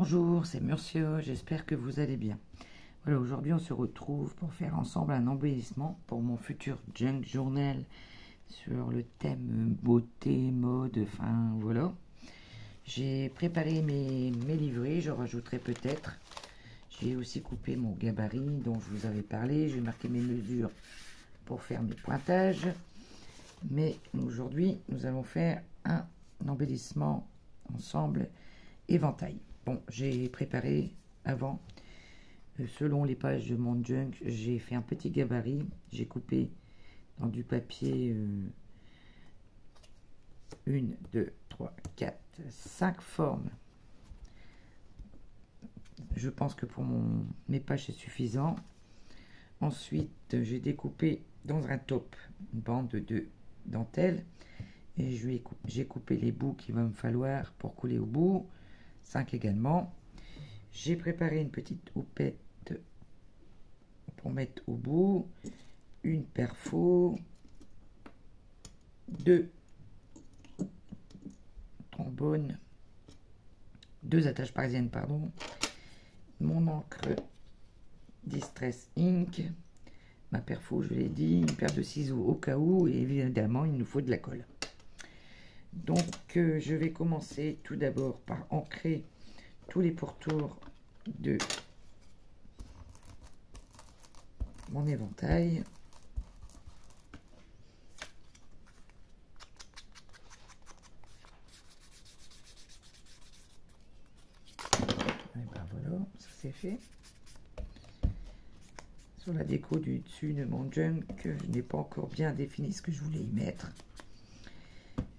Bonjour, c'est Murcio, j'espère que vous allez bien. Voilà, aujourd'hui on se retrouve pour faire ensemble un embellissement pour mon futur junk journal sur le thème beauté, mode, enfin voilà. J'ai préparé mes livrets, je rajouterai peut-être. J'ai aussi coupé mon gabarit dont je vous avais parlé, j'ai marqué mes mesures pour faire mes pointages. Mais aujourd'hui nous allons faire un embellissement ensemble éventail. Bon, j'ai préparé avant, selon les pages de mon junk, j'ai fait un petit gabarit, j'ai coupé dans du papier 1, 2, 3, 4, 5 formes. Je pense que pour mes pages c'est suffisant. Ensuite, j'ai découpé dans un top une bande de dentelle et j'ai coupé les bouts qu'il va me falloir pour coller au bout. 5 également. J'ai préparé une petite houppette pour mettre au bout, une perfo, 2 trombones, 2 attaches parisiennes, pardon, mon encre Distress Ink, ma perfo, je l'ai dit, une paire de ciseaux au cas où, et évidemment, il nous faut de la colle. Donc, je vais commencer tout d'abord par ancrer tous les pourtours de mon éventail. Et ben voilà, ça c'est fait. Sur la déco du dessus de mon junk, je n'ai pas encore bien défini ce que je voulais y mettre.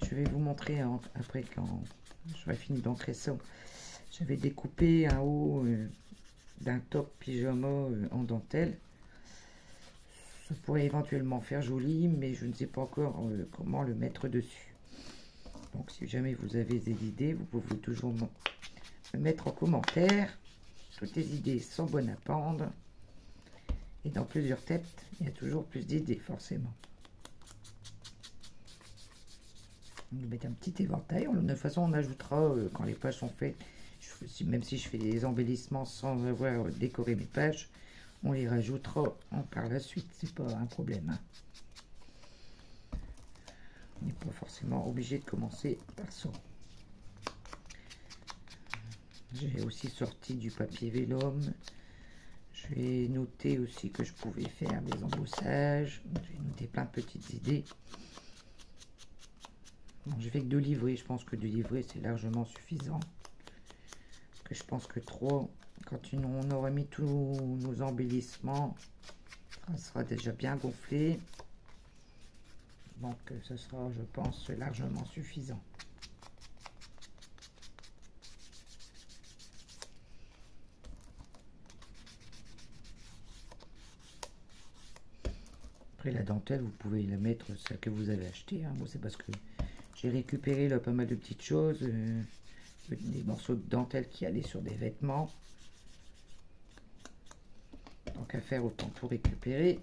Je vais vous montrer après quand j'aurai fini d'ancrer ça. J'avais découpé un haut d'un top pyjama en dentelle. Ça pourrait éventuellement faire joli, mais je ne sais pas encore comment le mettre dessus. Donc si jamais vous avez des idées, vous pouvez toujours me mettre en commentaire. Toutes les idées sont bonnes à prendre. Et dans plusieurs têtes, il y a toujours plus d'idées forcément. On va mettre un petit éventail. De toute façon, on ajoutera quand les pages sont faites. Même si je fais des embellissements sans avoir décoré mes pages, on les rajoutera par la suite. C'est pas un problème. Hein. On n'est pas forcément obligé de commencer par ça. J'ai aussi sorti du papier vélum. J'ai noté aussi que je pouvais faire des embossages. J'ai noté plein de petites idées. J'ai fait que 2 livrets, je pense que 2 livrets c'est largement suffisant. Parce que je pense que 3, quand on aura mis tous nos embellissements, ça sera déjà bien gonflé. Donc ce sera, je pense, largement suffisant. Après la dentelle, vous pouvez la mettre, celle que vous avez achetée. Hein. Moi c'est parce que j'ai récupéré là pas mal de petites choses, des morceaux de dentelle qui allaient sur des vêtements. Donc à faire, autant tout récupérer.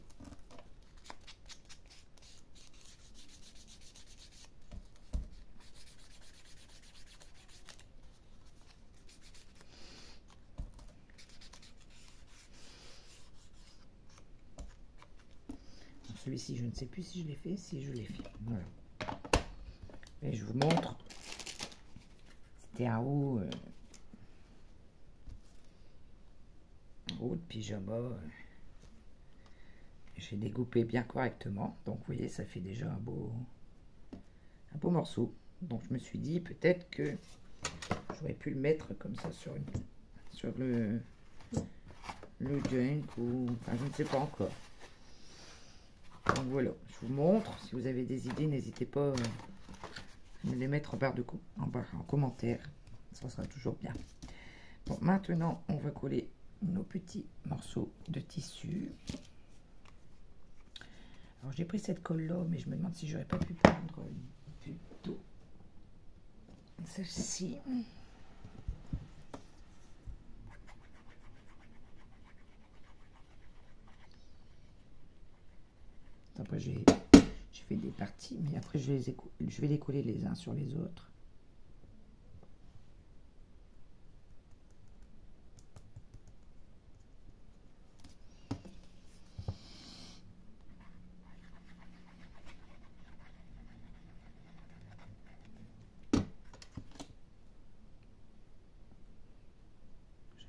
Celui-ci, je ne sais plus si je l'ai fait. Si je l'ai fait, voilà. Et je vous montre. C'était un haut, de pyjama. J'ai découpé bien correctement. Donc, vous voyez, ça fait déjà un beau morceau. Donc, je me suis dit peut-être que j'aurais pu le mettre comme ça sur le junk ou enfin, je ne sais pas encore. Donc voilà, je vous montre. Si vous avez des idées, n'hésitez pas à me les mettre en barre en commentaire. Ça sera toujours bien. Bon, maintenant, on va coller nos petits morceaux de tissu. Alors, j'ai pris cette colle-là, mais je me demande si j'aurais pas pu prendre plutôt celle-ci. Après, j'ai fait des parties, mais après, je vais les coller les uns sur les autres.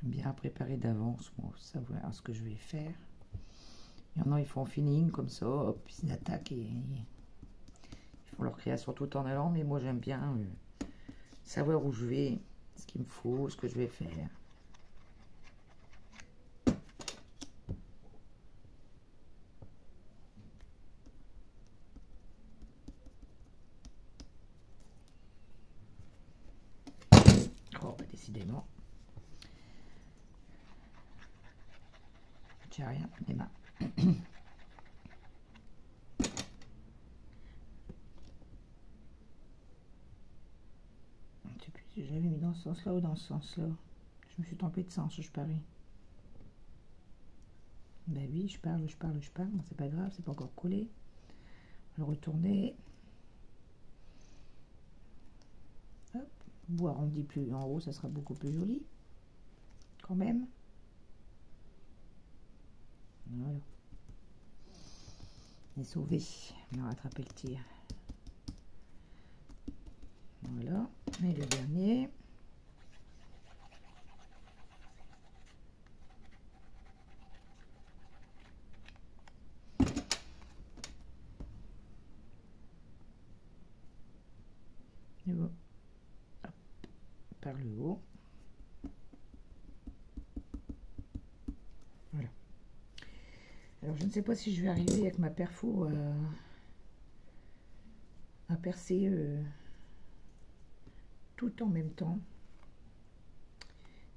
J'aime bien préparer d'avance, moi, savoir ce que je vais faire. Il y en a, ils font feeling comme ça, hop, ils attaquent et ils font leur création tout en allant. Mais moi, j'aime bien savoir où je vais, ce qu'il me faut, ce que je vais faire. Oh, bah, décidément. J'ai rien, mes mains. Je sais plus si je l'avais mis dans ce sens-là ou dans ce sens-là. Je me suis trompée de sens, je parie. Ben oui, je parle. Bon, c'est pas grave, c'est pas encore collé. On va le retourner. Hop. Bois arrondi plus en haut, ça sera beaucoup plus joli. Quand même. Voilà. On est sauvé. On a rattrapé le tir. Voilà. Et le dernier. Et bon. Hop. Par le haut. Voilà. Alors, je ne sais pas si je vais arriver avec ma perfo à percer tout en même temps.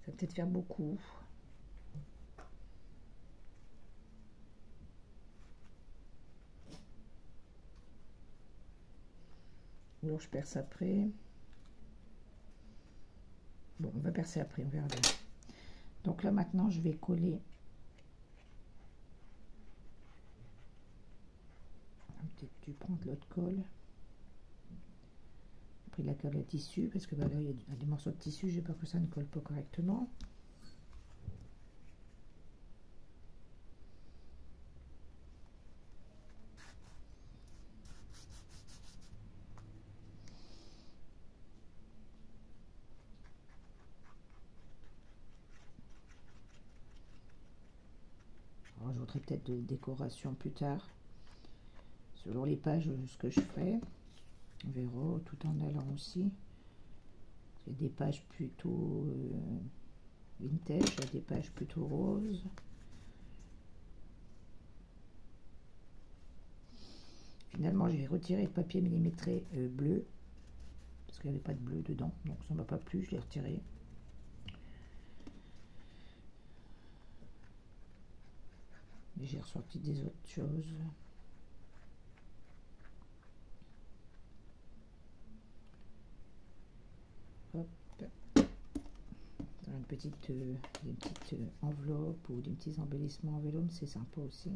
Ça va peut-être faire beaucoup. Ou alors je perce après. Bon, on va percer après, on verra bien. Donc là, maintenant, je vais coller. Peut-être dû prendre l'autre colle. J'ai pris la colle à tissu parce que bah, là, il y a des morceaux de tissu. J'ai peur que ça ne colle pas correctement. Je rajouterai peut-être de décoration plus tard. Selon les pages, ce que je ferai. On verra tout en allant aussi. Il y a des pages plutôt vintage, il y a des pages plutôt roses. Finalement, j'ai retiré le papier millimétré bleu. Parce qu'il n'y avait pas de bleu dedans. Donc ça ne m'a pas plu, je l'ai retiré. Et j'ai ressorti des autres choses. Hop. Dans une petite enveloppe ou des petits embellissements en vélone, c'est sympa aussi.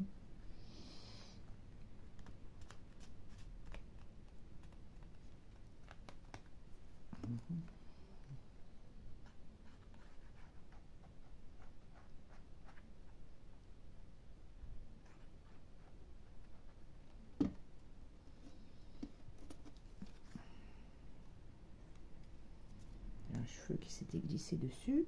Un cheveu qui s'était glissé dessus.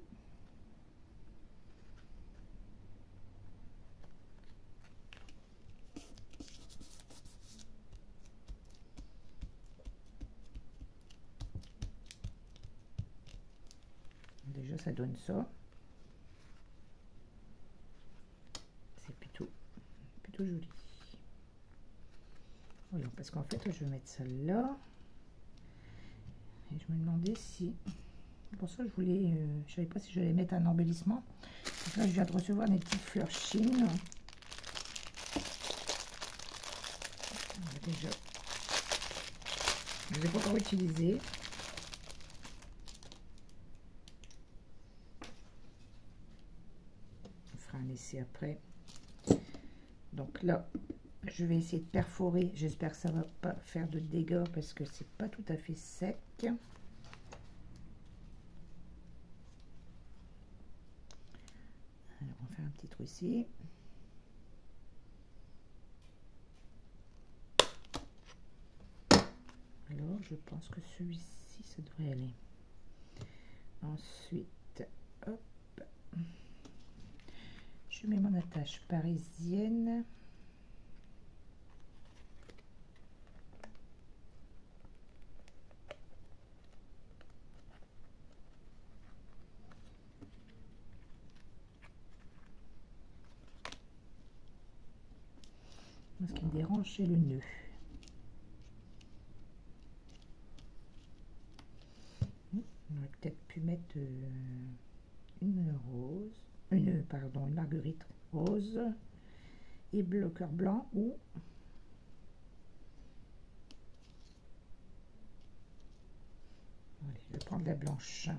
Déjà, ça donne ça. C'est plutôt joli. Voilà, parce qu'en fait, je vais mettre ça là. Et je me demandais si... Pour ça, je savais pas si j'allais mettre un embellissement. Donc là, je viens de recevoir des petites fleurs chines. Déjà, je ne les ai pas encore utilisées. On fera un essai après. Donc là, je vais essayer de perforer. J'espère que ça va pas faire de dégâts parce que c'est pas tout à fait sec. Alors, on va faire un petit trou ici. Alors, je pense que celui-ci, ça devrait aller. Ensuite, hop, tâche parisienne. Ce qui me dérange, c'est le nœud. On aurait peut-être pu mettre une rose, une marguerite rose et bloqueur blanc ou allez, je vais prendre la blanche.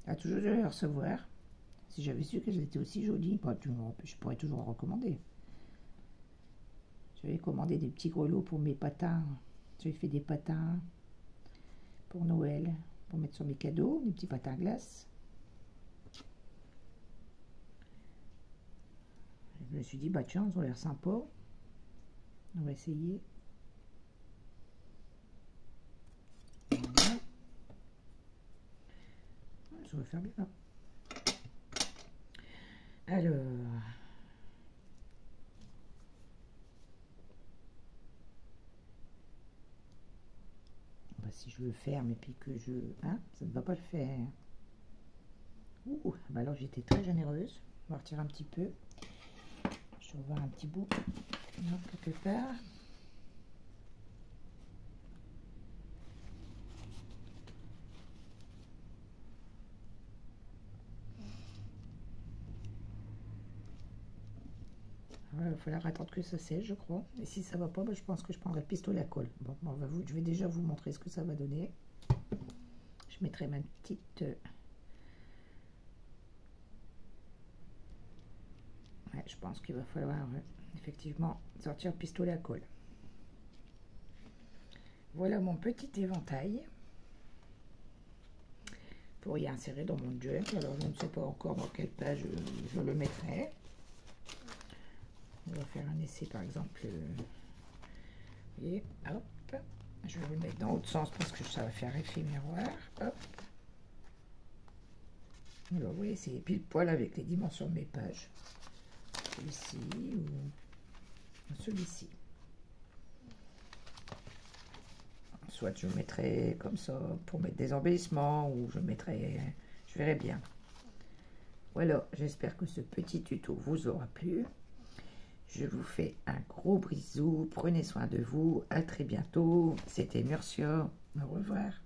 À toujours de les recevoir. Si j'avais su qu'elles étaient aussi jolies, bah, je pourrais toujours recommander. J'avais commandé des petits grelots pour mes patins. J'avais fait des patins pour Noël, pour mettre sur mes cadeaux, des petits patins à glace. Je me suis dit, bah tiens, ils ont l'air sympas. On va essayer. Voilà. Ça va faire bien. Alors, bah, si je le ferme et puis que je... Hein, ça ne va pas le faire. Ouh, bah alors j'étais très généreuse. On va retirer un petit peu. Je vais voir un petit bout là, quelque part. Il va falloir attendre que ça sèche, je crois. Et si ça va pas, bah, je pense que je prendrai le pistolet à colle. Bon, je vais déjà vous montrer ce que ça va donner. Je mettrai ma petite... Ouais, je pense qu'il va falloir effectivement sortir le pistolet à colle. Voilà mon petit éventail pour y insérer dans mon junk. Alors, je ne sais pas encore dans quelle page je le mettrai. On va faire un essai, par exemple. Et hop, je vais le mettre dans l'autre sens parce que ça va faire effet miroir. Hop. Alors, vous voyez, c'est pile poil avec les dimensions de mes pages. Celui-ci ou celui-ci. Soit je mettrai comme ça pour mettre des embellissements ou je mettrai, je verrai bien. Voilà, j'espère que ce petit tuto vous aura plu. Je vous fais un gros bisou, prenez soin de vous, à très bientôt. C'était Murcia, au revoir.